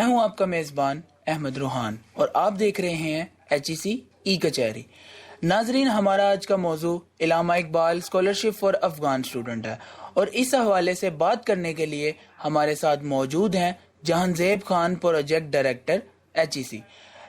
ہوں آپ کا میزبان احمد روحان اور آپ دیکھ رہے ہیں HEC کچہری۔ ناظرین، ہمارا آج کا موضوع علامہ Iqbal scholarship for Afghan student ہے، اور اس حوالے سے بات کرنے کے لیے ہمارے ساتھ موجود ہیں جہان زیب خان، پروجیکٹ ڈائریکٹر HEC۔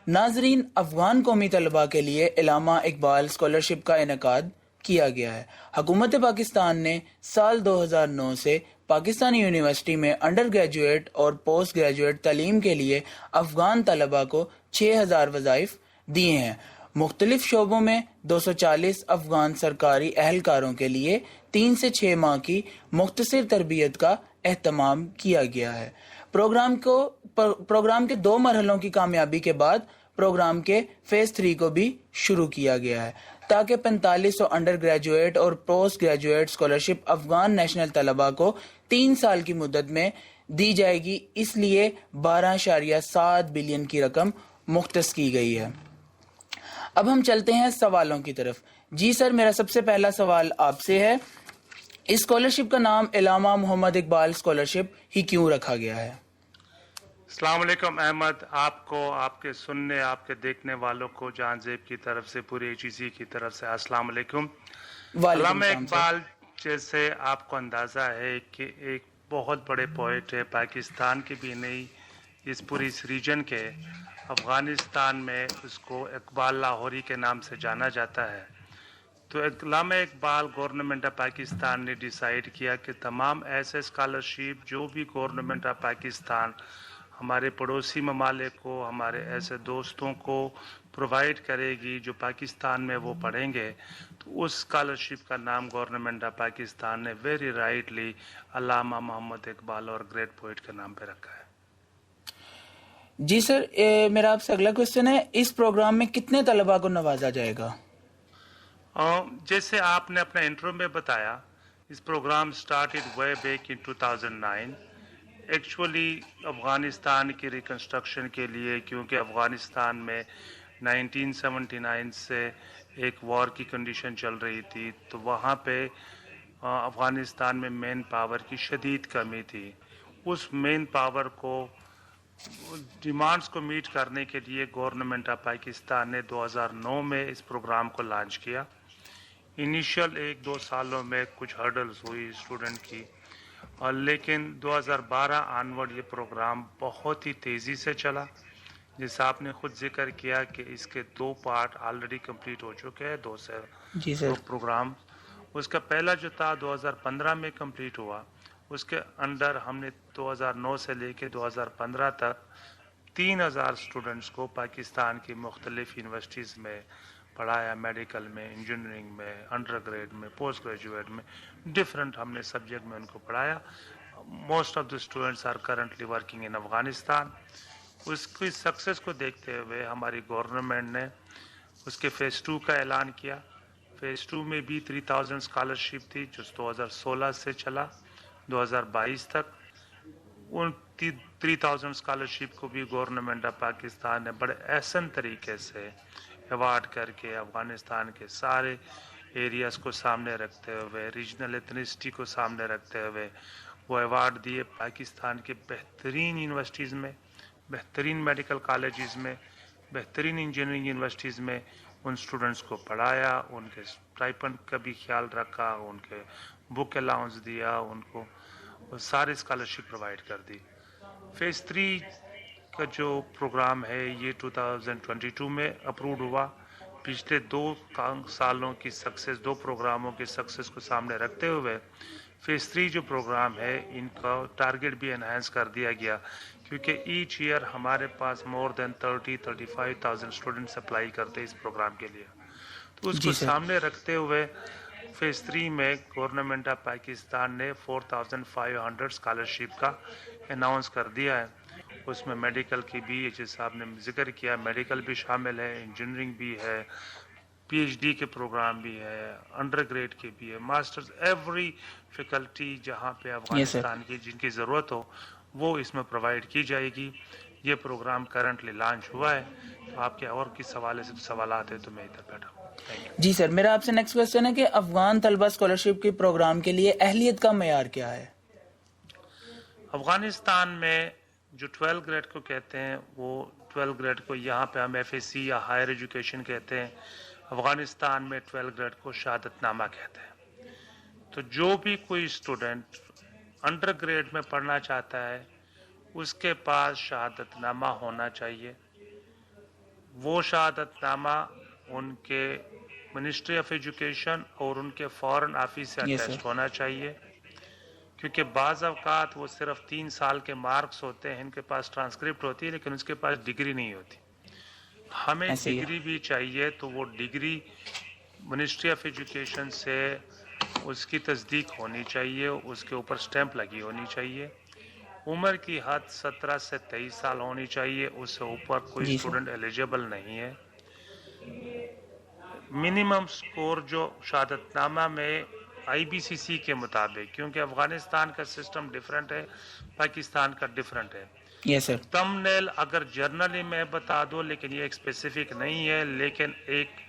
ناظرین، افغان قومی طلباء کے لیے علامہ اقبال اسکالرشپ کا انعقاد کیا گیا ہے۔ حکومت پاکستان نے سال 2009 سے پاکستانی یونیورسٹی میں انڈر گریجویٹ اور پوسٹ گریجویٹ تعلیم کے لیے افغان طلباء کو 6000 وظائف دیے ہیں۔ مختلف شعبوں میں 240 افغان سرکاری اہلکاروں کے لیے 3 سے 6 ماہ کی مختصر تربیت کا اہتمام کیا گیا ہے۔ پروگرام کے 2 مرحلوں کی کامیابی کے بعد پروگرام کے فیز 3 کو بھی شروع کیا گیا ہے، تاکہ 4500 انڈر گریجویٹ اور post graduate scholarship Afghan national طلباء کو 3 سال کی مدت میں دی جائے گی۔ اس لیے 12.7 بلین کی رقم مختص کی گئی ہے۔ اب ہم چلتے ہیں سوالوں کی طرف۔ جی سر، میرا سب سے پہلا سوال آپ سے ہے، اس اسکالرشپ کا نام علامہ محمد اقبال اسکالرشپ ہی کیوں رکھا گیا ہے؟ السلام علیکم احمد، آپ کو، آپ کے سننے، آپ کے دیکھنے والوں کو جہان زیب کی طرف سے، پورے HEC کی طرف سے السلام علیکم۔ علامہ اقبال جیسے آپ کو اندازہ ہے کہ ایک بہت بڑے پوئٹ ہے، پاکستان کے بھی نہیں، اس پوری اس ریجن کے، افغانستان میں اس کو اقبال لاہوری کے نام سے جانا جاتا ہے۔ تو علامہ اقبال گورنمنٹ آف پاکستان نے ڈیسائیڈ کیا کہ تمام ایسے اسکالرشپ جو بھی گورنمنٹ آف پاکستان ہمارے پڑوسی ممالک کو، ہمارے ایسے دوستوں کو پرووائڈ کرے گی جو پاکستان میں وہ پڑھیں گے، تو اس اسکالرشپ کا نام گورنمنٹ آف پاکستان نے ویری رائٹلی علامہ محمد اقبال اور گریٹ پوئٹ کے نام پہ رکھا ہے۔ جی سر، میرا آپ سے اگلا کوشچن ہے، اس پروگرام میں کتنے طلباء کو نوازا جائے گا؟ جیسے آپ نے اپنا انٹرو میں بتایا، اس program started way back in 2009۔ Actually Afghanistan کی ریکنسٹرکشن کے لیے، کیونکہ افغانستان میں 1979 سے ایک وار کی کنڈیشن چل رہی تھی، تو وہاں پہ افغانستان میں مین پاور کی شدید کمی تھی۔ اس مین پاور کو، ڈیمانڈز کو میٹ کرنے کے لیے گورنمنٹ آف پاکستان نے 2009 میں اس پروگرام کو لانچ کیا۔ انیشیل 1-2 سالوں میں کچھ ہرڈلز ہوئی اسٹوڈنٹ کی، اور لیکن 2012 آنورڈ یہ پروگرام بہت ہی تیزی سے چلا۔ جیسا آپ نے خود ذکر کیا کہ اس کے 2 پارٹ آلریڈی کمپلیٹ ہو چکے ہیں، 2 پروگرام۔ اس کا پہلا جو تھا 2015 میں کمپلیٹ ہوا، اس کے اندر ہم نے 2009 سے لے کے 2015 تک 3000 اسٹوڈنٹس کو پاکستان کی مختلف یونیورسٹیز میں پڑھایا، میڈیکل میں، انجینئرنگ میں، انڈر گریڈ میں، پوسٹ گریجویٹ میں، ڈفرینٹ ہم نے سبجیکٹ میں ان کو پڑھایا۔ Most of the students are currently working in Afghanistan. اس کی سکسیس کو دیکھتے ہوئے ہماری گورنمنٹ نے اس کے فیز 2 کا اعلان کیا۔ فیز 2 میں بھی 3000 اسکالرشپ تھی، جو 2016 سے چلا 2022 تک۔ ان 3000 اسکالرشپ کو بھی گورنمنٹ آف پاکستان نے بڑے احسن طریقے سے ایوارڈ کر کے افغانستان کے سارے ایریاز کو سامنے رکھتے ہوئے، ریجنل ایتھنیسٹی کو سامنے رکھتے ہوئے وہ ایوارڈ دیے۔ پاکستان کے بہترین یونیورسٹیز میں، بہترین میڈیکل کالجز میں، بہترین انجینئرنگ یونیورسٹیز میں ان اسٹوڈنٹس کو پڑھایا، ان کے اسٹائپنڈ کا بھی خیال رکھا، ان کے بک الاؤنس دیا، ان کو سارے اسکالرشپ پرووائڈ کر دی۔ فیز 3 کا جو پروگرام ہے یہ 2022 میں اپروڈ ہوا۔ پچھلے 2 سالوں کی سکسیس، 2 پروگراموں کی سکسیس کو سامنے رکھتے ہوئے فیز 3 جو پروگرام ہے ان کا ٹارگٹ بھی انہینس کر دیا گیا، کیونکہ ایچ ایئر ہمارے پاس مور دین 35,000 اسٹوڈنٹس اپلائی کرتے اس پروگرام کے لیے۔ تو اس کو سامنے رکھتے ہوئے فیز 3 میں گورنمنٹ آف پاکستان نے 4500 اسکالرشپ کا اناؤنس کر دیا ہے۔ اس میں میڈیکل کی بھی، جیسے آپ نے ذکر کیا، میڈیکل بھی شامل ہے، انجینئرنگ بھی ہے، PhD کے پروگرام بھی ہے، انڈر گریڈ کے بھی ہے، ماسٹرز، ایوری فیکلٹی جہاں پہ افغانستان کی جن کی ضرورت ہو وہ اس میں پرووائڈ کی جائے گی۔ یہ پروگرام کرنٹلی لانچ ہوا ہے۔ تو آپ کے اور کس حوالے سے سوالات ہیں تو میں ادھر بیٹھا ہوں۔ جی سر، میرا آپ سے نیکسٹ کوسچن ہے کہ افغان طلبہ اسکالرشپ کے پروگرام کے لیے اہلیت کا معیار کیا ہے؟ افغانستان میں جو 12 گریڈ کو کہتے ہیں وہ 12 گریڈ کو یہاں پہ ہم ایف ایس سی یا ہائر ایجوکیشن کہتے ہیں، افغانستان میں 12 گریڈ کو شہادت نامہ کہتے ہیں۔ تو جو بھی کوئی اسٹوڈنٹ انڈر گریڈ میں پڑھنا چاہتا ہے اس کے پاس شہادت نامہ ہونا چاہیے۔ وہ شہادت نامہ ان کے منسٹری آف ایجوکیشن اور ان کے فارن آفس سے Yes, اٹیچڈ sir. ہونا چاہیے، کیونکہ بعض اوقات وہ صرف 3 سال کے مارکس ہوتے ہیں، ان کے پاس ٹرانسکرپٹ ہوتی ہے لیکن اس کے پاس ڈگری نہیں ہوتی۔ ہمیں ایسے ہی ہے۔ ڈگری بھی چاہیے، تو وہ ڈگری منسٹری آف ایجوکیشن سے اس کی تصدیق ہونی چاہیے، اس کے اوپر سٹیمپ لگی ہونی چاہیے۔ عمر کی حد 17 سے 23 سال ہونی چاہیے، اس سے اوپر کوئی جی سر۔ اسٹوڈنٹ ایلیجیبل نہیں ہے۔ منیمم سکور جو شہادت نامہ میں آئی بی سی سی کے مطابق، کیونکہ افغانستان کا سسٹم ڈیفرنٹ ہے، پاکستان کا ڈیفرنٹ ہے۔ یس سر۔ تم نیل اگر جرنلی میں بتا دو، لیکن یہ ایک اسپیسیفک نہیں ہے، لیکن ایک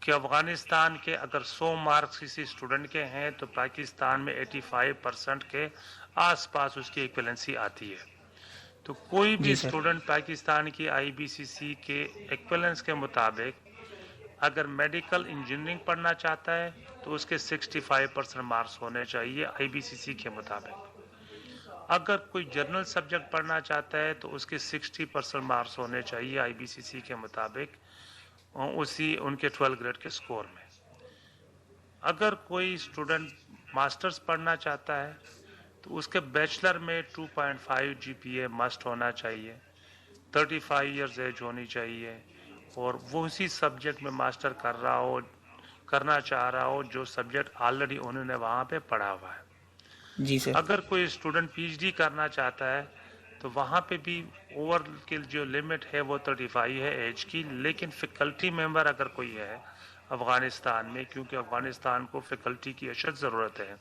کہ افغانستان کے اگر 100 مارکس کسی اسٹوڈنٹ کے ہیں تو پاکستان میں 85% کے آس پاس اس کی ایکویلنسی آتی ہے۔ تو کوئی بھی جی سر۔ اسٹوڈنٹ پاکستان کی آئی بی سی سی کے ایکویلنس کے مطابق اگر میڈیکل انجینئرنگ پڑھنا چاہتا ہے تو اس کے 65% مارکس ہونے چاہیے آئی بی سی سی کے مطابق۔ اگر کوئی جنرل سبجیکٹ پڑھنا چاہتا ہے تو اس کے 60% مارکس ہونے چاہیے آئی بی سی سی کے مطابق، اسی ان کے 12 گریڈ کے سکور میں۔ اگر کوئی اسٹوڈنٹ ماسٹرز پڑھنا چاہتا ہے تو اس کے بیچلر میں 2.5 جی پی اے مسٹ ہونا چاہیے، 35 ایئرز ایج ہونی چاہیے، اور وہ اسی سبجیکٹ میں ماسٹر کرنا چاہ رہا ہو جو سبجیکٹ آلریڈی انہوں نے وہاں پہ پڑھا ہوا ہے۔ جی سر۔ اگر کوئی اسٹوڈنٹ پی ایچ ڈی کرنا چاہتا ہے تو وہاں پہ بھی اوور کی جو لمٹ ہے وہ 35 ہے ایج کی، لیکن فیکلٹی ممبر اگر کوئی ہے افغانستان میں، کیونکہ افغانستان کو فیکلٹی کی اشد ضرورت ہے،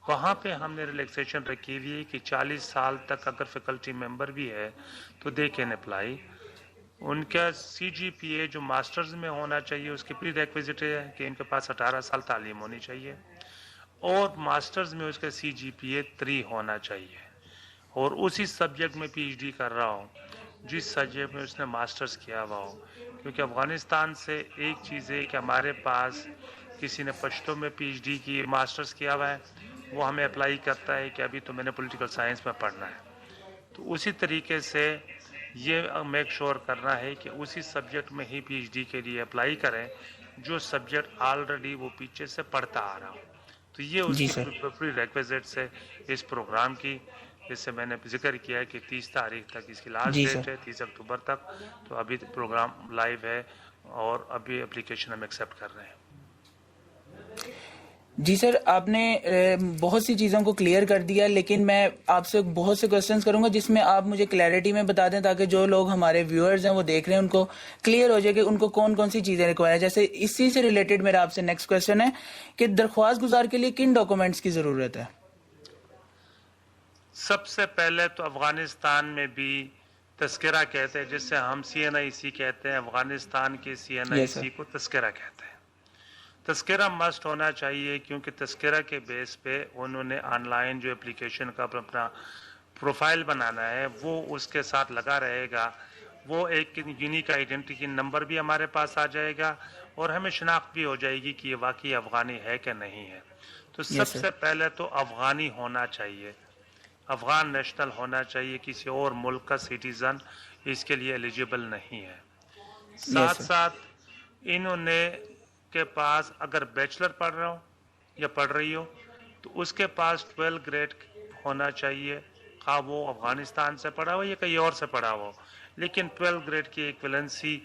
وہاں پہ ہم نے ریلیکسیشن رکھی ہوئی ہے کہ 40 سال تک اگر فیکلٹی ممبر بھی ہے تو دے کین اپلائی۔ ان کا سی جی پی اے جو ماسٹرز میں ہونا چاہیے اس کی پری ریکویزٹ ہے کہ ان کے پاس 18 سال تعلیم ہونی چاہیے، اور ماسٹرز میں اس کا سی جی پی اے 3 ہونا چاہیے، اور اسی سبجیکٹ میں پی ایچ ڈی کر رہا ہوں جس سبجیکٹ میں اس نے ماسٹرز کیا ہوا ہو۔ کیونکہ افغانستان سے ایک چیز ہے کہ ہمارے پاس کسی نے پشتو میں پی ایچ ڈی کی ماسٹرز کیا ہوا ہے، وہ ہمیں اپلائی کرتا ہے کہ ابھی تو میں نے پولیٹیکل سائنس میں پڑھنا ہے، تو اسی طریقے سے یہ میک شور کرنا ہے کہ اسی سبجیکٹ میں ہی پی ایچ ڈی کے لیے اپلائی کریں جو سبجیکٹ آلریڈی وہ پیچھے سے پڑھتا آ رہا ہو۔ تو یہ اس جی کی سر۔ پری ریکویزٹس ہے اس پروگرام کی، جس سے میں نے ذکر کیا ہے کہ 30 تاریخ تک اس کی لاسٹ جی ڈیٹ سر۔ ہے، 30 اکتوبر تک۔ تو ابھی پروگرام لائیو ہے اور ابھی اپلیکیشن ہم ایکسیپٹ کر رہے ہیں۔ جی سر، آپ نے بہت سی چیزوں کو کلیئر کر دیا، لیکن میں آپ سے بہت سے کوسچنز کروں گا جس میں آپ مجھے کلیئرٹی میں بتا دیں تاکہ جو لوگ ہمارے ویورز ہیں وہ دیکھ رہے ہیں ان کو کلیئر ہو جائے کہ ان کو کون کون سی چیزیں ریکوائر ہیں۔ جیسے اسی سے ریلیٹڈ میرا آپ سے نیکسٹ کوسچن ہے کہ درخواست گزار کے لیے کن ڈاکومنٹس کی ضرورت ہے؟ سب سے پہلے تو افغانستان میں بھی تذکرہ کہتے ہیں، جس سے ہم سی این آئی سی کہتے ہیں، افغانستان کے سی این آئی Yes, sir. سی کو تذکرہ کہتے ہیں۔ تذکرہ مسٹ ہونا چاہیے، کیونکہ تذکرہ کے بیس پہ انہوں نے آن لائن جو اپلیکیشن کا اپنا پروفائل بنانا ہے وہ اس کے ساتھ لگا رہے گا، وہ ایک یونیک آئیڈینٹی نمبر بھی ہمارے پاس آ جائے گا، اور ہمیں شناخت بھی ہو جائے گی کہ یہ واقعی افغانی ہے کہ نہیں ہے۔ تو Yes, سب sir. سے پہلے تو افغانی ہونا چاہیے، افغان نیشنل ہونا چاہیے، کسی اور ملک کا سٹیزن اس کے لیے ایلیجیبل نہیں ہے۔ ساتھ sir. ساتھ انہوں نے کے پاس اگر بیچلر پڑھ رہا ہو یا پڑھ رہی ہو تو اس کے پاس 12 گریڈ ہونا چاہیے، خواہ وہ افغانستان سے پڑھا ہو یا کہیں اور سے پڑھا ہو، لیکن 12 گریڈ کی ایکویلنسی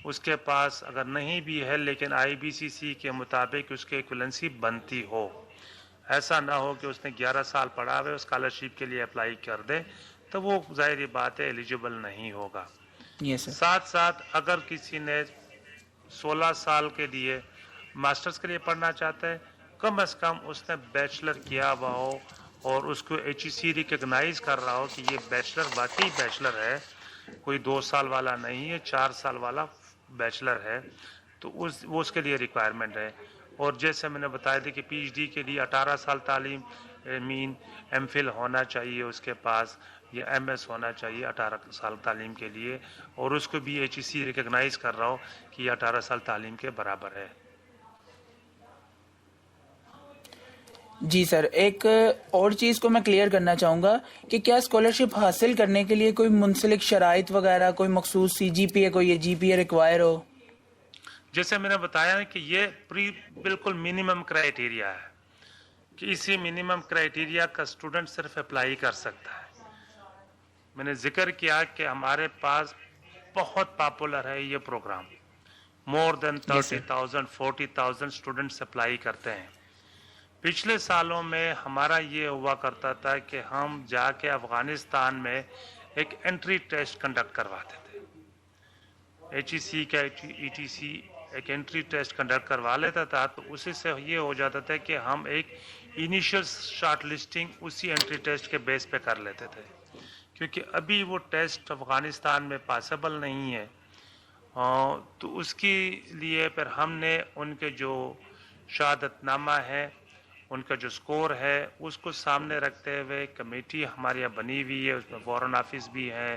اس کے پاس اگر نہیں بھی ہے لیکن آئی بی سی سی کے مطابق اس کی ایکویلنسی بنتی ہو۔ ایسا نہ ہو کہ اس نے 11 سال پڑھا ہوئے اسکالرشپ کے لیے اپلائی کر دے تو وہ ظاہری بات ہے ایلیجیبل نہیں ہوگا۔ Yes, sir. ساتھ ساتھ اگر کسی نے 16 سال کے لیے ماسٹرز کے لیے پڑھنا چاہتا ہے، کم از کم اس نے بیچلر کیا ہوا ہو اور اس کو ایچ ای سی ریکگنائز کر رہا ہو کہ یہ بیچلر واقعی بیچلر ہے، کوئی 2 سال والا نہیں ہے، 4 سال والا بیچلر ہے، تو وہ اس کے لیے ریکوائرمنٹ ہے۔ اور جیسے میں نے بتایا تھا کہ پی ایچ ڈی کے لیے 18 سال تعلیم مین ایم فل ہونا چاہیے اس کے پاس، یا ایم ایس ہونا چاہیے 18 سال تعلیم کے لیے، اور اس کو بھی ایچ ای سی ریکگنائز کر رہا ہو کہ یہ 18 سال تعلیم کے برابر ہے۔ جی سر، ایک اور چیز کو میں کلیئر کرنا چاہوں گا کہ کیا اسکالرشپ حاصل کرنے کے لیے کوئی منسلک شرائط وغیرہ، کوئی مخصوص سی جی پی اے، کوئی جی پی اے ریکوائر ہو؟ جیسے میں نے بتایا کہ یہ بالکل منیمم کرائیٹیریا ہے کہ اسی منیمم کرائیٹیریا کا اسٹوڈنٹ صرف اپلائی کر سکتا ہے۔ میں نے ذکر کیا کہ ہمارے پاس بہت پاپولر ہے یہ پروگرام، مور دین 30,000 40,000 اسٹوڈنٹس اپلائی کرتے ہیں۔ پچھلے سالوں میں ہمارا یہ ہوا کرتا تھا کہ ہم جا کے افغانستان میں ایک انٹری ٹیسٹ کنڈکٹ کرواتے تھے، ایچ ای سی کا ای ٹی سی ایک انٹری ٹیسٹ کنڈکٹ کروا لیتا تھا، تو اسی سے یہ ہو جاتا تھا کہ ہم ایک انیشل شارٹ لسٹنگ اسی انٹری ٹیسٹ کے بیس پہ کر لیتے تھے، کیونکہ ابھی وہ ٹیسٹ افغانستان میں پاسبل نہیں ہے۔ تو اس کے لیے پھر ہم نے ان کے جو شہادت نامہ ہے، ان کا جو سکور ہے، اس کو سامنے رکھتے ہوئے کمیٹی ہمارے یہاں بنی ہوئی ہے، اس میں فورن آفس بھی ہے،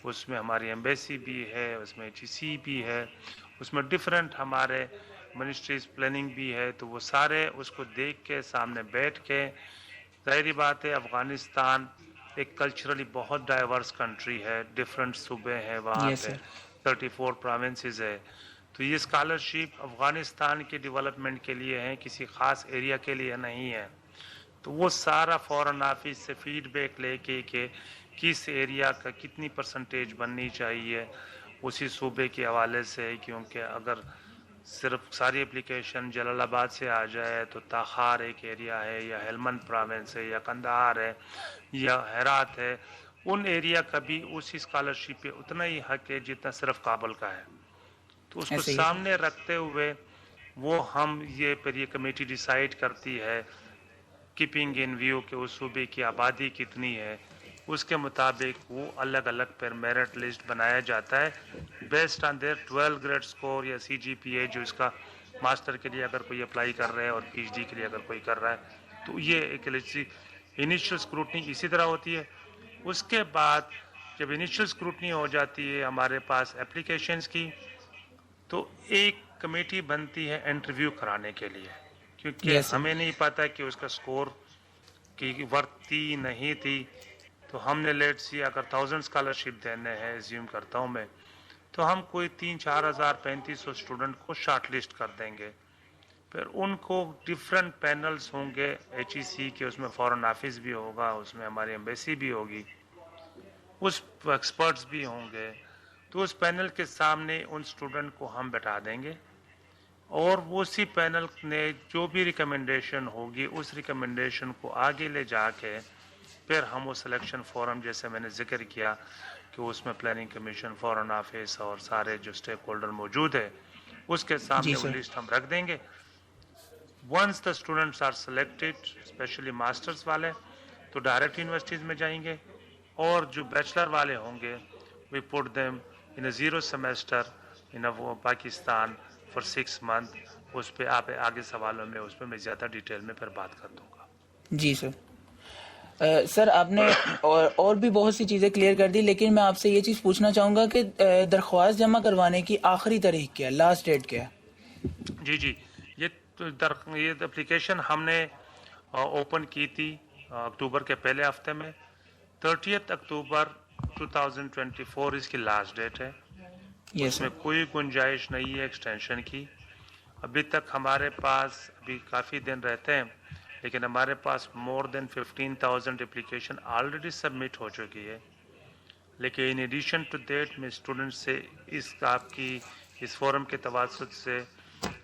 اس میں ہماری ایمبیسی بھی ہے، اس میں ایچ ای سی بھی ہے، اس میں ڈفرینٹ ہمارے منسٹریز پلاننگ بھی ہے، تو وہ سارے اس کو دیکھ کے سامنے بیٹھ کے، ظاہری بات ہے افغانستان ایک کلچرلی بہت ڈائیورس کنٹری ہے، ڈفرینٹ صوبے ہیں وہاں یس پہ، سر۔ 34 پروونسز ہے، تو یہ اسکالرشپ افغانستان کے ڈیولپمنٹ کے لیے ہے، کسی خاص ایریا کے لیے نہیں ہے۔ تو وہ سارا فورن آفس سے فیڈ بیک لے کے کہ کس ایریا کا کتنی پرسنٹیج بننی چاہیے اسی صوبے کے حوالے سے، کیونکہ اگر صرف ساری اپلیکیشن جلال آباد سے آ جائے تو تاخار ایک ایریا ہے، یا ہیلمند پروونس ہے، یا قندھار ہے، یا ہرات ہے، ان ایریا کا بھی اسی اسکالرشپ پہ اتنا ہی حق ہے جتنا صرف کابل کا ہے۔ تو اس کو ایسے ہی ہے سر۔ سامنے رکھتے ہوئے وہ ہم پھر یہ کمیٹی ڈیسائیڈ کرتی ہے، کیپنگ ان ویو کہ اس صوبے کی آبادی کتنی ہے، اس کے مطابق وہ الگ الگ پھر میرٹ لسٹ بنایا جاتا ہے based on their 12 grade score یا سی جی پی اے، جو اس کا ماسٹر کے لیے اگر کوئی اپلائی کر رہا ہے اور پی ایچ ڈی کے لیے اگر کوئی کر رہا ہے، تو یہ ایک انیشل اسکروٹنی اسی طرح ہوتی ہے۔ اس کے بعد جب انیشل اسکروٹنی ہو جاتی ہے ہمارے پاس اپلیکیشنز کی، تو ایک کمیٹی بنتی ہے انٹرویو کرانے کے لیے، کیونکہ یس سر۔ ہمیں نہیں پتا کہ اس کا سکور کی ورتھ تھی نہیں تھی، تو ہم نے لیٹ سی اگر 1000 اسکالرشپ دینے ہیں، ایزیوم کرتا ہوں میں، تو ہم کوئی 3-4,000-3,500 اسٹوڈنٹ کو شارٹ لسٹ کر دیں گے، پھر ان کو ڈفرینٹ پینلز ہوں گے ایچ ای سی کے، اس میں فورن آفس بھی ہوگا، اس میں ہماری ایمبیسی بھی ہوگی، اس ایکسپرٹس بھی ہوں گے، تو اس پینل کے سامنے ان اسٹوڈنٹ کو ہم بٹھا دیں گے، اور اسی پینل نے جو بھی ریکمنڈیشن ہوگی اس ریکمنڈیشن کو آگے لے جا کے پھر ہم وہ سلیکشن فورم، جیسے میں نے ذکر کیا کہ اس میں پلاننگ کمیشن، فورن آفس اور سارے جو اسٹیک ہولڈر موجود ہے، اس کے جی سامنے وہ سر۔ لسٹ ہم رکھ دیں گے۔ Once the students are selected, especially masters والے تو ڈائریکٹ یونیورسٹیز میں جائیں گے، اور جو بیچلر والے ہوں گے we put them in a zero semester in Pakistan for 6 months۔ اس پہ آپ آگے سوالوں میں اس پہ میں زیادہ ڈیٹیل میں پھر بات کر دوں گا۔ جی سر۔ سر آپ نے اور بھی بہت سی چیزیں کلیئر کر دی، لیکن میں آپ سے یہ چیز پوچھنا چاہوں گا کہ درخواست جمع کروانے کی آخری تاریخ کیا ہے، لاسٹ ڈیٹ کیا ہے؟ جی یہ اپلیکیشن ہم نے اوپن کی تھی اکتوبر کے پہلے ہفتے میں، 30 اکتوبر 2024 اس کی لاسٹ ڈیٹ ہے۔ یس اس سر۔ میں کوئی گنجائش نہیں ہے ایکسٹینشن کی۔ ابھی تک ہمارے پاس ابھی کافی دن رہتے ہیں، لیکن ہمارے پاس مور دین 15,000 اپلیکیشن آلریڈی سبمٹ ہو چکی ہے، لیکن ان ایڈیشن ٹو دیٹ میں اسٹوڈنٹ سے آپ کی اس فورم کے توسط سے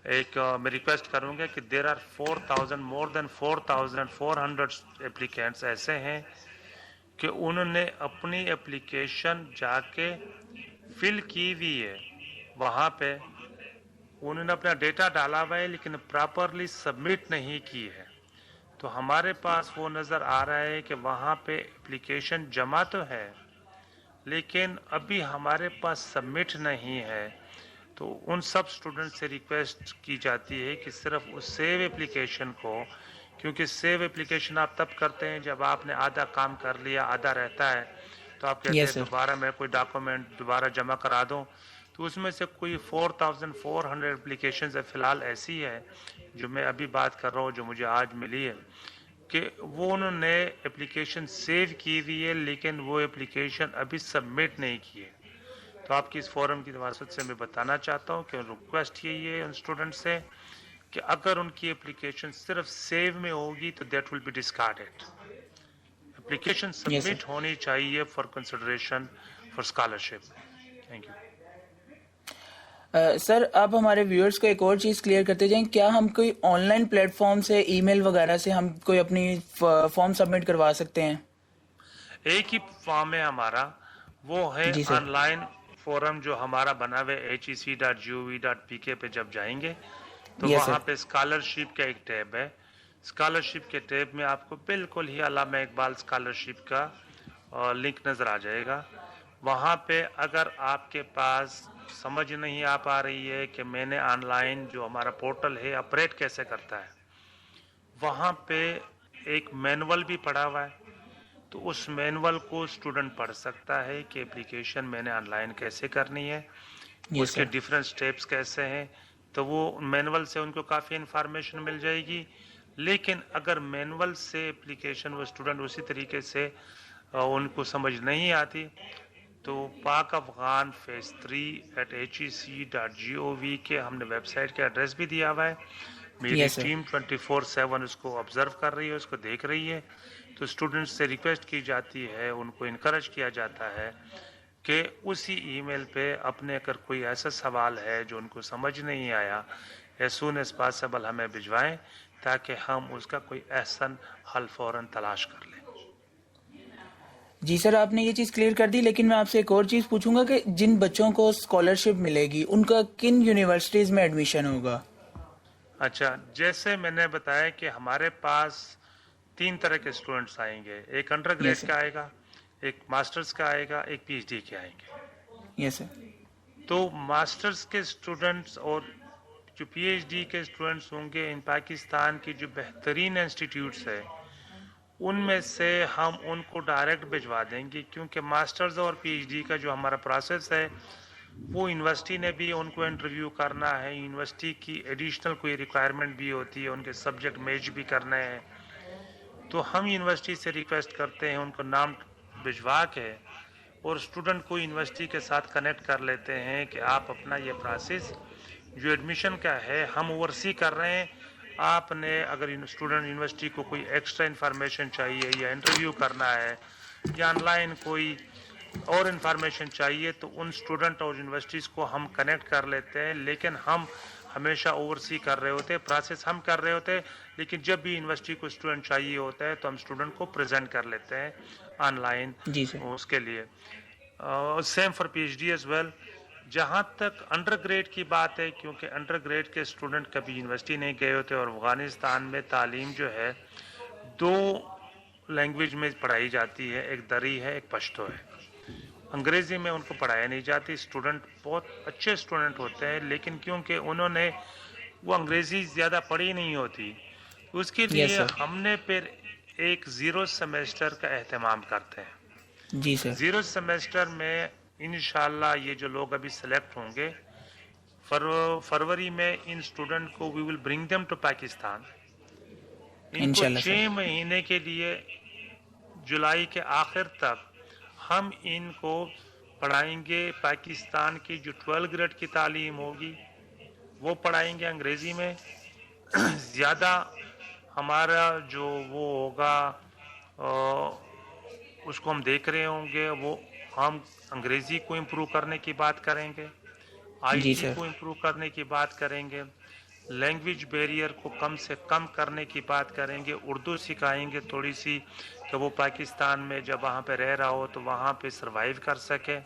ایک میں ریکویسٹ کروں گا کہ there are 4,000 more then 4,400 applicants ایسے ہیں کہ انہوں نے اپنی اپلیکیشن جا کے فل کی ہوئی ہے، وہاں پہ انہوں نے اپنا ڈیٹا ڈالا ہوا ہے لیکن پراپرلی سبمٹ نہیں کی ہے۔ تو ہمارے پاس وہ نظر آ رہا ہے کہ وہاں پہ اپلیکیشن جمع تو ہے لیکن ابھی ہمارے پاس سبمٹ نہیں ہے، تو ان سب اسٹوڈنٹ سے ریکویسٹ کی جاتی ہے کہ صرف اس سیو اپلیکیشن کو، کیونکہ سیو اپلیکیشن آپ تب کرتے ہیں جب آپ نے آدھا کام کر لیا، آدھا رہتا ہے، تو آپ کہتے یس ہیں سر. دوبارہ میں کوئی ڈاکومنٹ دوبارہ جمع کرا دوں، تو اس میں سے کوئی 4400 اپلیکیشنز فی الحال ایسی ہے جو میں ابھی بات کر رہا ہوں، جو مجھے آج ملی ہے، کہ وہ انہوں نے اپلیکیشن سیو کی ہوئی ہے لیکن وہ اپلیکیشن ابھی سبمٹ نہیں کی ہے. تو آپ کی اس فورم کی واسطے سے میں بتانا چاہتا ہوں کہ ریکویسٹ یہی ہے ان اسٹوڈنٹ سے کہ اگر ان کی اپلیکیشن صرف سیو میں ہوگی تو that will be discarded. Application yes sir. Submit ہونی چاہیے for consideration for scholarship. Thank you. Sir آپ ہمارے ویورز کو ایک اور چیز کلیئر کرتے جائیں، کیا ہم کوئی آن لائن پلیٹ فارم سے ای میل وغیرہ سے ہم کوئی اپنی فارم سبمٹ کروا سکتے ہیں؟ ایک ہی فارم ہے ہمارا، وہ ہے جی سر. آن لائن فورم جو ہمارا بنا ہوا ہے HEC.gov.pk پہ جب جائیں گے تو یس وہاں سر. پہ اسکالرشپ کا ایک ٹیب ہے. اسکالرشپ کے ٹیب میں آپ کو بالکل ہی علامہ اقبال اسکالرشپ کا لنک نظر آ جائے گا. وہاں پہ اگر آپ کے پاس سمجھ نہیں آ پا رہی ہے کہ میں نے آن لائن جو ہمارا پورٹل ہے آپریٹ کیسے کرتا ہے، وہاں پہ ایک مینول بھی پڑا ہوا ہے. تو اس مینول کو اسٹوڈنٹ پڑھ سکتا ہے کہ اپلیکیشن میں نے آن لائن کیسے کرنی ہے، یس اس کے سر. ڈیفرنٹ سٹیپس کیسے ہیں. تو وہ مینول سے ان کو کافی انفارمیشن مل جائے گی. لیکن اگر مینول سے اپلیکیشن وہ اسٹوڈنٹ اسی طریقے سے ان کو سمجھ نہیں آتی تو پاک افغان فیز 3@HEC.gov کے ہم نے ویب سائٹ کے ایڈریس بھی دیا ہوا ہے. میری یس سر. ٹیم 24/7 اس کو آبزرو کر رہی ہے، اس کو دیکھ رہی ہے. تو اسٹوڈنٹس سے ریکویسٹ کی جاتی ہے، ان کو انکریج کیا جاتا ہے کہ اسی ای میل پہ اپنے اگر کوئی ایسا سوال ہے جو ان کو سمجھ نہیں آیا ایز سون ایز پاسبل ہمیں بھجوائیں تاکہ ہم اس کا کوئی احسن حل فوراً تلاش کر لیں. جی سر، آپ نے یہ چیز کلیئر کر دی، لیکن میں آپ سے ایک اور چیز پوچھوں گا کہ جن بچوں کو اسکالرشپ ملے گی ان کا کن یونیورسٹیز میں ایڈمیشن ہوگا؟ اچھا، جیسے میں نے بتایا کہ ہمارے پاس 3 طرح کے اسٹوڈنٹس آئیں گے. ایک انڈر یس گریڈ سر. کا آئے گا، ایک ماسٹرز کا آئے گا، ایک پی ایچ ڈی کے آئیں گے. یس سر. تو ماسٹرز کے اسٹوڈنٹس اور جو پی ایچ ڈی کے اسٹوڈنٹس ہوں گے ان پاکستان کی جو بہترین انسٹیٹیوٹس ہے ان میں سے ہم ان کو ڈائریکٹ بھجوا دیں گے، کیونکہ ماسٹرز اور پی ایچ ڈی کا جو ہمارا پروسیس ہے وہ یونیورسٹی نے بھی ان کو انٹرویو کرنا ہے، یونیورسٹی کی ایڈیشنل کوئی ریکوائرمنٹ بھی ہوتی ہے، ان کے سبجیکٹ میچ بھی کرنے ہیں. تو ہم یونیورسٹی سے ریکویسٹ کرتے ہیں ان کو نام بھجوا کے اور اسٹوڈنٹ کو یونیورسٹی کے ساتھ کنیکٹ کر لیتے ہیں کہ آپ اپنا یہ پروسیس جو ایڈمیشن کا ہے ہم اوورسی کر رہے ہیں. آپ نے اگر اسٹوڈنٹ یونیورسٹی کو کوئی ایکسٹرا انفارمیشن چاہیے یا انٹرویو کرنا ہے یا آن لائن کوئی اور انفارمیشن چاہیے تو ان اسٹوڈنٹ اور یونیورسٹیز کو ہم کنیکٹ کر لیتے ہیں. لیکن ہم ہمیشہ اوورسی کر رہے ہوتے ہیں، پروسیس ہم کر رہے ہوتے ہیں، لیکن جب بھی یونیورسٹی کو اسٹوڈنٹ چاہیے ہوتا ہے تو ہم اسٹوڈنٹ کو پریزنٹ کر لیتے ہیں آن لائن جی سر. اس کے لیے. Same for P H D as well. جہاں تک انڈر گریڈ کی بات ہے، کیونکہ انڈر گریڈ کے اسٹوڈنٹ کبھی یونیورسٹی نہیں گئے ہوتے اور افغانستان میں تعلیم جو ہے 2 لینگویج میں پڑھائی جاتی ہے، ایک دری ہے ایک پشتو ہے. انگریزی میں ان کو پڑھایا نہیں جاتی. اسٹوڈنٹ بہت اچھے اسٹوڈنٹ ہوتے ہیں لیکن کیونکہ انہوں نے وہ انگریزی زیادہ پڑھی نہیں ہوتی اس کے یس لیے سر. ہم نے پھر ایک 0 سیمیسٹر کا اہتمام کرتے ہیں. جی سر. 0 سیمیسٹر میں انشاءاللہ یہ جو لوگ ابھی سلیکٹ ہوں گے فروری میں ان اسٹوڈنٹ کو وی ول برنگ دیم ٹو پاکستان. ان کو انشاءاللہ سر. 6 مہینے کے لیے جولائی کے آخر تک ہم ان کو پڑھائیں گے. پاکستان کی جو 12 گریڈ کی تعلیم ہوگی وہ پڑھائیں گے انگریزی میں. زیادہ ہمارا جو وہ ہوگا اس کو ہم دیکھ رہے ہوں گے، وہ ہم انگریزی کو امپروو کرنے کی بات کریں گے، آئی جی ٹی سر. کو امپروو کرنے کی بات کریں گے، لینگویج بیریئر کو کم سے کم کرنے کی بات کریں گے، اردو سکھائیں گے تھوڑی سی کہ وہ پاکستان میں جب وہاں پہ رہ رہا ہو تو وہاں پہ سروائیو کر سکے.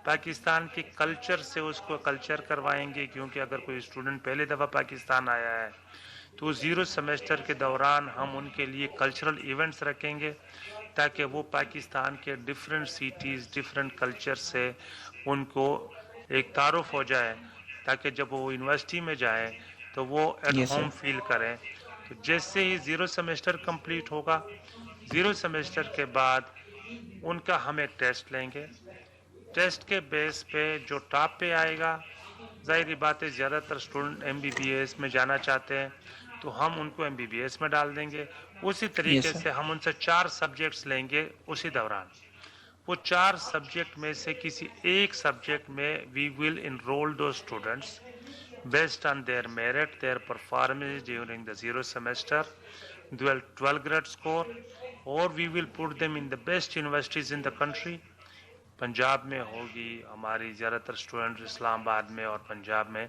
پاکستان کی کلچر سے اس کو کلچر کروائیں گے، کیونکہ اگر کوئی اسٹوڈنٹ پہلے دفعہ پاکستان آیا ہے تو 0 سیمیسٹر کے دوران ہم ان کے لیے کلچرل ایونٹس رکھیں گے تاکہ وہ پاکستان کے ڈفرینٹ سٹیز ڈفرینٹ کلچر سے ان کو ایک تعارف ہو جائے تاکہ جب وہ یونیورسٹی میں جائیں تو وہ ایٹ یس سر. ہوم فیل کریں. تو جیسے ہی 0 سیمیسٹر کمپلیٹ ہوگا 0 سیمیسٹر کے بعد ان کا ہم ایک ٹیسٹ لیں گے. ٹیسٹ کے بیس پہ جو ٹاپ پہ آئے گا، ظاہری بات ہے زیادہ تر اسٹوڈنٹ MBBS میں جانا چاہتے ہیں تو ہم ان کو MBBS میں ڈال دیں گے. اسی طریقے سے ہم ان سے 4 سبجیکٹس لیں گے اسی دوران. وہ 4 سبجیکٹ میں سے کسی ایک سبجیکٹ میں we will enroll those students based on their merit, their performance during the 0 semester, 12 grade score, or we will put them in the best universities in the country. Punjab میں ہوگی ہماری زیادہ تر اسٹوڈنٹ اسلام آباد میں اور پنجاب میں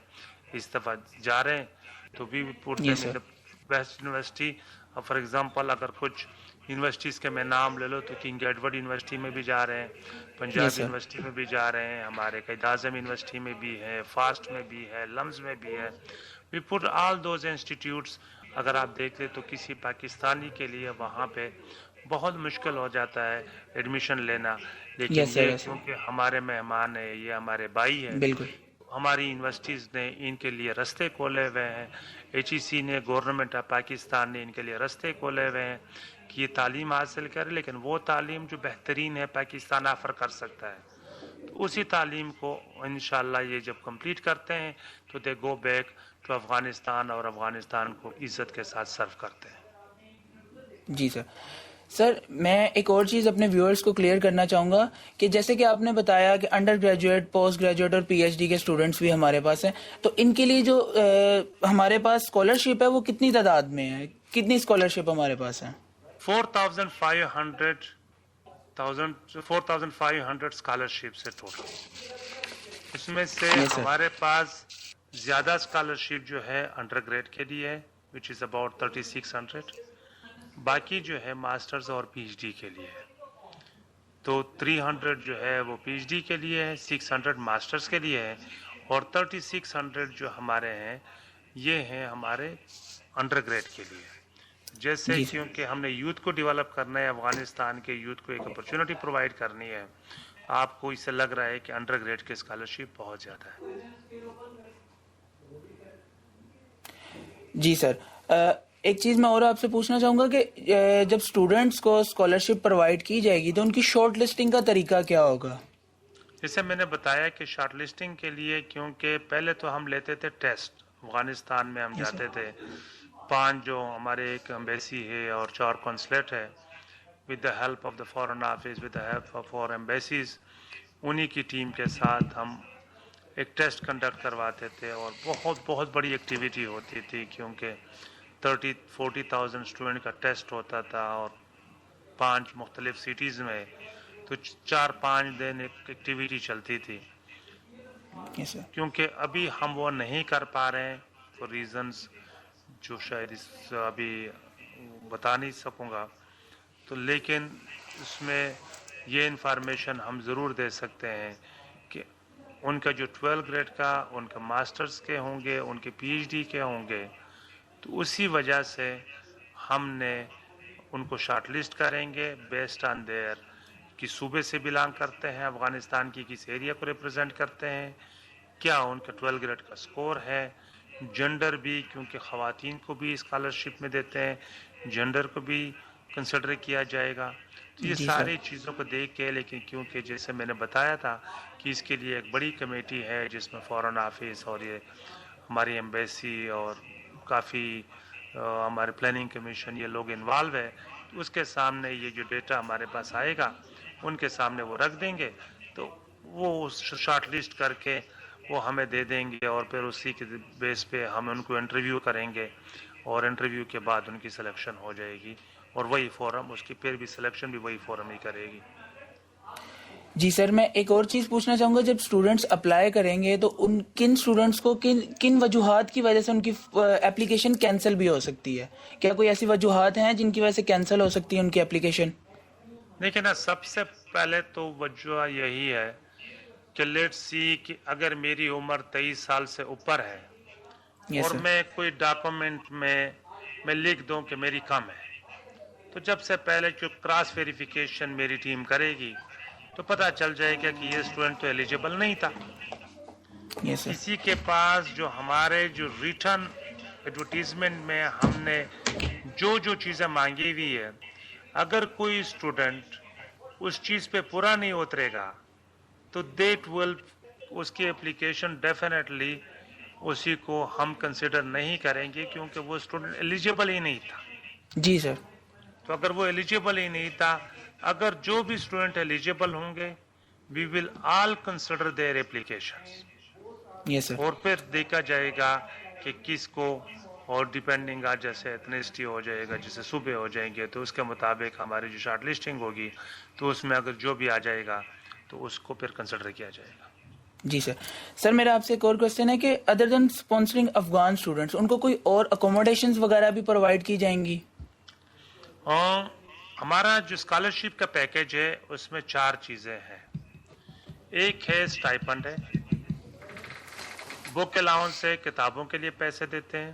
اس دفعہ جا رہے ہیں تو we will put them in the best university. For example اگر کچھ یونیورسٹیز کے میں نام لے لو تو کنگ ایڈورڈ یونیورسٹی میں بھی جا رہے ہیں، پنجاب یونیورسٹی میں بھی جا رہے ہیں، ہمارے قائد اعظم یونیورسٹی میں بھی ہے، فاسٹ میں بھی ہے، لمز میں بھی ہے. وی پٹ آل دوز انسٹیٹیوٹس. اگر آپ دیکھ لیں تو کسی پاکستانی کے لیے وہاں پہ بہت مشکل ہو جاتا ہے ایڈمیشن لینا، لیکن یہ کیونکہ ہمارے مہمان ہیں، یہ ہمارے بھائی ہیں، ہماری یونیورسٹیز نے ان کے لیے رستے کھولے ہوئے ہیں. HEC نے، گورنمنٹ آف پاکستان نے ان کے لیے رستے کھولے ہوئے ہیں کہ یہ تعلیم حاصل کرے، لیکن وہ تعلیم جو بہترین ہے پاکستان آفر کر سکتا ہے. تو اسی تعلیم کو انشاءاللہ یہ جب کمپلیٹ کرتے ہیں تو دے گو بیک ٹو افغانستان اور افغانستان کو عزت کے ساتھ سرو کرتے ہیں. جی سر، میں ایک اور چیز اپنے ویورز کو کلیئر کرنا چاہوں گا کہ جیسے کہ آپ نے بتایا کہ انڈر گریجویٹ، پوسٹ گریجویٹ اور PhD کے اسٹوڈنٹس بھی ہمارے پاس ہیں، تو ان کے لیے جو ہمارے پاس اسکالرشپ ہے وہ کتنی تعداد میں ہے؟ کتنی اسکالرشپ ہمارے پاس ہے؟ 4,500 اسکالرشپس ہے ٹوٹل. اس میں سے ہمارے پاس زیادہ اسکالرشپ جو ہے انڈر گریڈ کے لیے ہے وچ از اباؤٹ 3600. باقی جو ہے ماسٹرز اور PhD کے لیے ہے. تو 300 جو ہے وہ PhD کے لیے ہے، 600 ماسٹرز کے لیے ہے، اور 3600 جو ہمارے ہیں یہ ہیں ہمارے انڈر گریڈ کے لیے. جیسے کیونکہ ہم نے یوتھ کو ڈیولپ کرنا ہے، افغانستان کے یوتھ کو ایک اپرچونٹی پرووائڈ کرنی ہے. آپ کو اس سے لگ رہا ہے کہ انڈر گریڈ کی اسکالرشپ بہت زیادہ ہے. جی سر، ایک چیز میں اور آپ سے پوچھنا چاہوں گا کہ جب اسٹوڈنٹس کو اسکالرشپ پرووائڈ کی جائے گی تو ان کی شارٹ لسٹنگ کا طریقہ کیا ہوگا؟ جیسے میں نے بتایا کہ شارٹ لسٹنگ کے لیے کیونکہ پہلے تو ہم لیتے تھے ٹیسٹ. افغانستان میں ہم جاتے تھے، 5 جو ہمارے ایک ایمبیسی ہے اور 4 کونسلیٹ ہے، with the help of the foreign office, with the help of 4 embassies, انہی کی ٹیم کے ساتھ ہم ایک ٹیسٹ کنڈکٹ کرواتے تھے. اور بہت بڑی ایکٹیویٹی ہوتی تھی کیونکہ 30-40,000 اسٹوڈنٹ کا ٹیسٹ ہوتا تھا اور 5 مختلف سٹیز میں، تو 4-5 دن ایکٹیویٹی چلتی تھی. کیونکہ ابھی ہم وہ نہیں کر پا رہے ہیں فور ریزنز جو شاید ابھی بتا نہیں سکوں گا. تو لیکن اس میں یہ انفارمیشن ہم ضرور دے سکتے ہیں کہ ان کا جو 12 گریڈ کا، ان کا ماسٹرز کے ہوں گے، ان کے PhD کے ہوں گے، تو اسی وجہ سے ہم نے ان کو شارٹ لسٹ کریں گے بیسڈ آن دیئر کس صوبے سے بلانگ کرتے ہیں، افغانستان کی کس ایریا کو ریپرزینٹ کرتے ہیں، کیا ان کا 12 گریڈ کا سکور ہے، جنڈر بھی، کیونکہ خواتین کو بھی اسکالرشپ میں دیتے ہیں، جنڈر کو بھی کنسیڈر کیا جائے گا. تو یہ ساری چیزوں کو دیکھ کے، لیکن کیونکہ جیسے میں نے بتایا تھا کہ اس کے لیے ایک بڑی کمیٹی ہے جس میں فارن آفس اور یہ ہماری ایمبیسی اور کافی ہمارے پلاننگ کمیشن، یہ لوگ انوالو ہے. اس کے سامنے یہ جو ڈیٹا ہمارے پاس آئے گا ان کے سامنے وہ رکھ دیں گے، تو وہ شارٹ لسٹ کر کے وہ ہمیں دے دیں گے، اور پھر اسی کے بیس پہ ہم ان کو انٹرویو کریں گے، اور انٹرویو کے بعد ان کی سلیکشن ہو جائے گی، اور وہی فورم اس کی پھر بھی سلیکشن بھی وہی فورم ہی کرے گی. جی سر، میں ایک اور چیز پوچھنا چاہوں گا، جب اسٹوڈنٹس اپلائی کریں گے تو ان کن اسٹوڈنٹس کو کن وجوہات کی وجہ سے ان کی اپلیکیشن کینسل بھی ہو سکتی ہے؟ کیا کوئی ایسی وجوہات ہیں جن کی وجہ سے کینسل ہو سکتی ہے ان کی اپلیکیشن؟ دیکھیں نا، سب سے پہلے تو وجہ یہی ہے کہ لیٹ سی کہ اگر میری عمر 23 سال سے اوپر ہے اور میں کوئی ڈاکومنٹ میں لکھ دوں کہ میری کم ہے، تو جب سے پہلے جو کراس ویریفیکیشن میری ٹیم کرے گی تو پتہ چل جائے گا کہ یہ اسٹوڈنٹ تو ایلیجیبل نہیں تھا. اسی کے پاس جو ہمارے جو ریٹن ایڈورٹیزمنٹ میں ہم نے جو چیزیں مانگی ہوئی ہے، اگر کوئی اسٹوڈنٹ اس چیز پہ پورا نہیں اترے گا تو دیٹ ول اس کی اپلیکیشن ڈیفینیٹلی اسی کو ہم کنسیڈر نہیں کریں گے کیونکہ وہ اسٹوڈنٹ ایلیجیبل ہی نہیں تھا. جی سر. تو اگر وہ ایلیجیبل ہی نہیں تھا, اگر جو بھی اسٹوڈنٹ ایلیجیبل ہوں گے وی ول آل کنسیڈر دیئر اپلیکیشن. یس سر. اور پھر دیکھا جائے گا کہ کس کو, اور ڈیپینڈنگ آج جیسے ایتھنیسٹی ہو جائے گا, جیسے صوبے ہو جائیں گے تو اس کے مطابق ہماری جو شارٹ لسٹنگ ہوگی تو اس میں اگر جو بھی آ جائے گا تو اس کو پھر کنسیڈر کیا جائے گا. جی سر. سر میرا آپ سے ایک اور کوشچن ہے کہ ادر دین اسپانسرنگ افغان اسٹوڈنٹس ان کو کوئی اور اکوموڈیشنز وغیرہ بھی پرووائڈ کی جائیں گی؟ ہمارا جو اسکالرشپ کا پیکیج ہے اس میں 4 چیزیں ہیں. ایک ہے اسٹائپنڈ ہے, بک الاؤنس ہے, کتابوں کے لیے پیسے دیتے ہیں,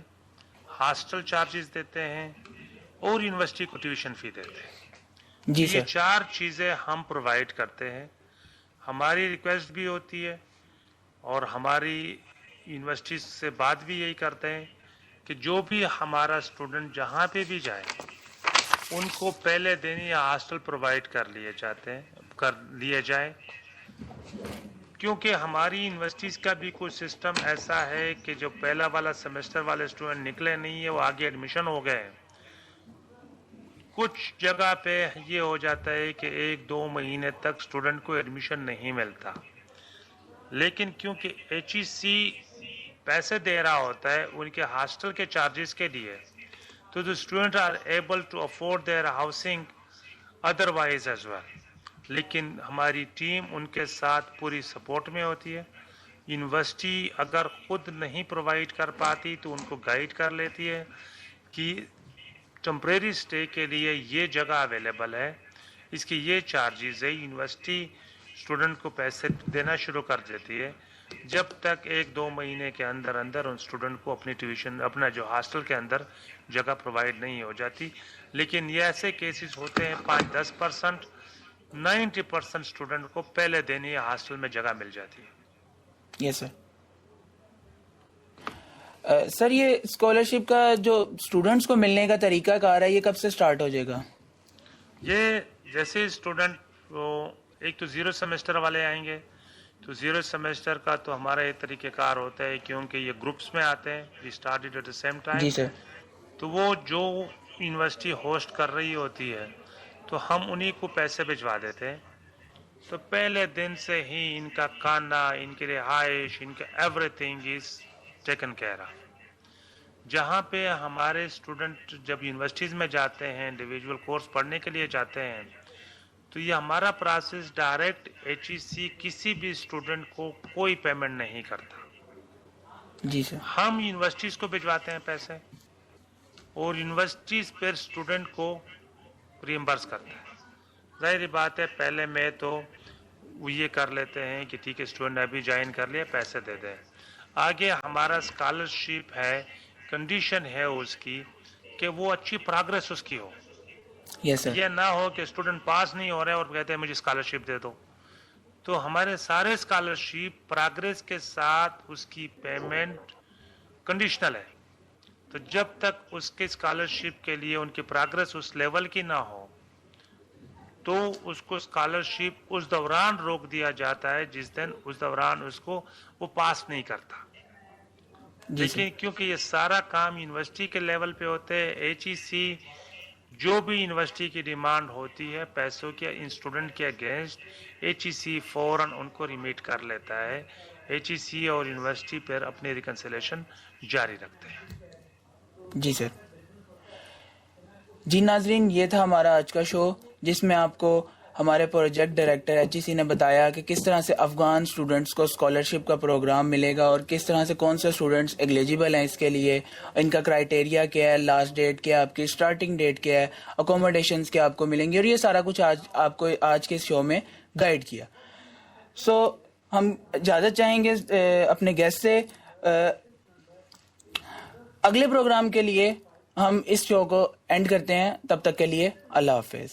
ہاسٹل چارجز دیتے ہیں اور یونیورسٹی کو ٹیوشن فی دیتے ہیں. جی یہ سر. 4 چیزیں ہم پرووائڈ کرتے ہیں. ہماری ریکویسٹ بھی ہوتی ہے اور ہماری یونیورسٹی سے بات بھی یہی کرتے ہیں کہ جو بھی ہمارا اسٹوڈنٹ جہاں پہ بھی جائے ان کو پہلے دن یا ہاسٹل پرووائڈ کر لیے جائیں, کیونکہ ہماری یونیورسٹیز کا بھی کوئی سسٹم ایسا ہے کہ جو پہلا والا سیمسٹر والے اسٹوڈنٹ نکلے نہیں ہے وہ آگے ایڈمیشن ہو گئے. کچھ جگہ پہ یہ ہو جاتا ہے کہ 1-2 مہینے تک اسٹوڈنٹ کو ایڈمیشن نہیں ملتا, لیکن کیونکہ HEC پیسے دے رہا ہوتا ہے ان کے ہاسٹل کے چارجز کے لیے, تو the students are able to afford their housing otherwise as well. لیکن ہماری ٹیم ان کے ساتھ پوری سپورٹ میں ہوتی ہے. یونیورسٹی اگر خود نہیں پرووائڈ کر پاتی تو ان کو گائیڈ کر لیتی ہے کہ ٹمپریری سٹے کے لیے یہ جگہ اویلیبل ہے, اس کی یہ چارجز ہے. یونیورسٹی اسٹوڈنٹ کو پیسے دینا شروع کر دیتی ہے جب تک 1-2 مہینے کے اندر ان اسٹوڈنٹ کو اپنی ٹیوشن اپنا جو ہاسٹل کے اندر جگہ پرووائڈ نہیں ہو جاتی. لیکن یہ ایسے کیسز ہوتے ہیں 5-10%, 90% اسٹوڈنٹ کو پہلے دن ہی ہاسٹل میں جگہ مل جاتی ہے. یس سر. سر یہ اسکالرشپ کا جو اسٹوڈنٹس کو ملنے کا طریقہ کار ہے یہ کب سے اسٹارٹ ہو جائے گا؟ یہ جیسے اسٹوڈنٹ ایک تو 0 سیمسٹر والے آئیں گے تو 0 سیمسٹر کا تو ہمارا یہ طریقہ کار ہوتا ہے کیونکہ یہ گروپس میں آتے ہیں, we started at the same time. جی سر. تو وہ جو یونیورسٹی ہوسٹ کر رہی ہوتی ہے تو ہم انہی کو پیسے بھجوا دیتے ہیں. تو پہلے دن سے ہی ان کا کھانا, ان کی رہائش, ان کا every thing is taken care of. جہاں پہ ہمارے اسٹوڈنٹ جب یونیورسٹیز میں جاتے ہیں, انڈیویجول کورس پڑھنے کے لیے جاتے ہیں, تو یہ ہمارا پروسیس ڈائریکٹ HEC کسی بھی اسٹوڈنٹ کو کوئی پیمنٹ نہیں کرتا. جی سر. ہم یونیورسٹیز کو بھجواتے ہیں پیسے اور یونیورسٹیز پھر اسٹوڈنٹ کو ریمبرس کرتا ہے. ظاہر بات ہے پہلے میں تو وہ یہ کر لیتے ہیں کہ ٹھیک ہے اسٹوڈنٹ ابھی جوائن کر لیا پیسے دے دیں. آگے ہمارا اسکالرشپ ہے, کنڈیشن ہے اس کی کہ وہ اچھی پروگرس اس کی ہو. یس سر. یہ نہ ہو کہ اسٹوڈنٹ پاس نہیں ہو رہے اور کہتے ہیں مجھے اسکالرشپ دے دو. تو ہمارے سارے اسکالرشپ پروگرس کے ساتھ اس کی پیمنٹ کنڈیشنل ہے. تو جب تک اس کے اسکالرشپ کے لیے ان کی پروگرس اس لیول کی نہ ہو تو اس کو اسکالرشپ اس دوران روک دیا جاتا ہے جس دن اس دوران اس کو وہ پاس نہیں کرتا. لیکن کیونکہ یہ سارا کام یونیورسٹی کے لیول پہ ہوتے ہیں, HEC جو بھی یونیورسٹی کی ڈیمانڈ ہوتی ہے پیسوں کے ان اسٹوڈنٹ کے اگینسٹ HEC فوراً ان کو ریمیٹ کر لیتا ہے. HEC اور یونیورسٹی پر اپنی ریکنسیلیشن جاری رکھتے ہیں. جی سر. جی ناظرین, یہ تھا ہمارا آج کا شو جس میں آپ کو ہمارے پروجیکٹ ڈائریکٹر HEC نے بتایا کہ کس طرح سے افغان اسٹوڈنٹس کو اسکالرشپ کا پروگرام ملے گا اور کس طرح سے کون سے اسٹوڈنٹس ایلیجیبل ہیں اس کے لیے, ان کا کرائٹیریا کیا ہے, لاسٹ ڈیٹ کیا ہے, آپ کی اسٹارٹنگ ڈیٹ کیا ہے, اکوموڈیشنز کیا آپ کو ملیں گی, اور یہ سارا کچھ آج آپ کو آج کے شو میں گائیڈ کیا. سو ہم اجازت چاہیں گے اپنے گیسٹ سے. اگلے پروگرام کے لیے ہم اس شو کو اینڈ کرتے ہیں. تب تک کے لیے اللہ حافظ.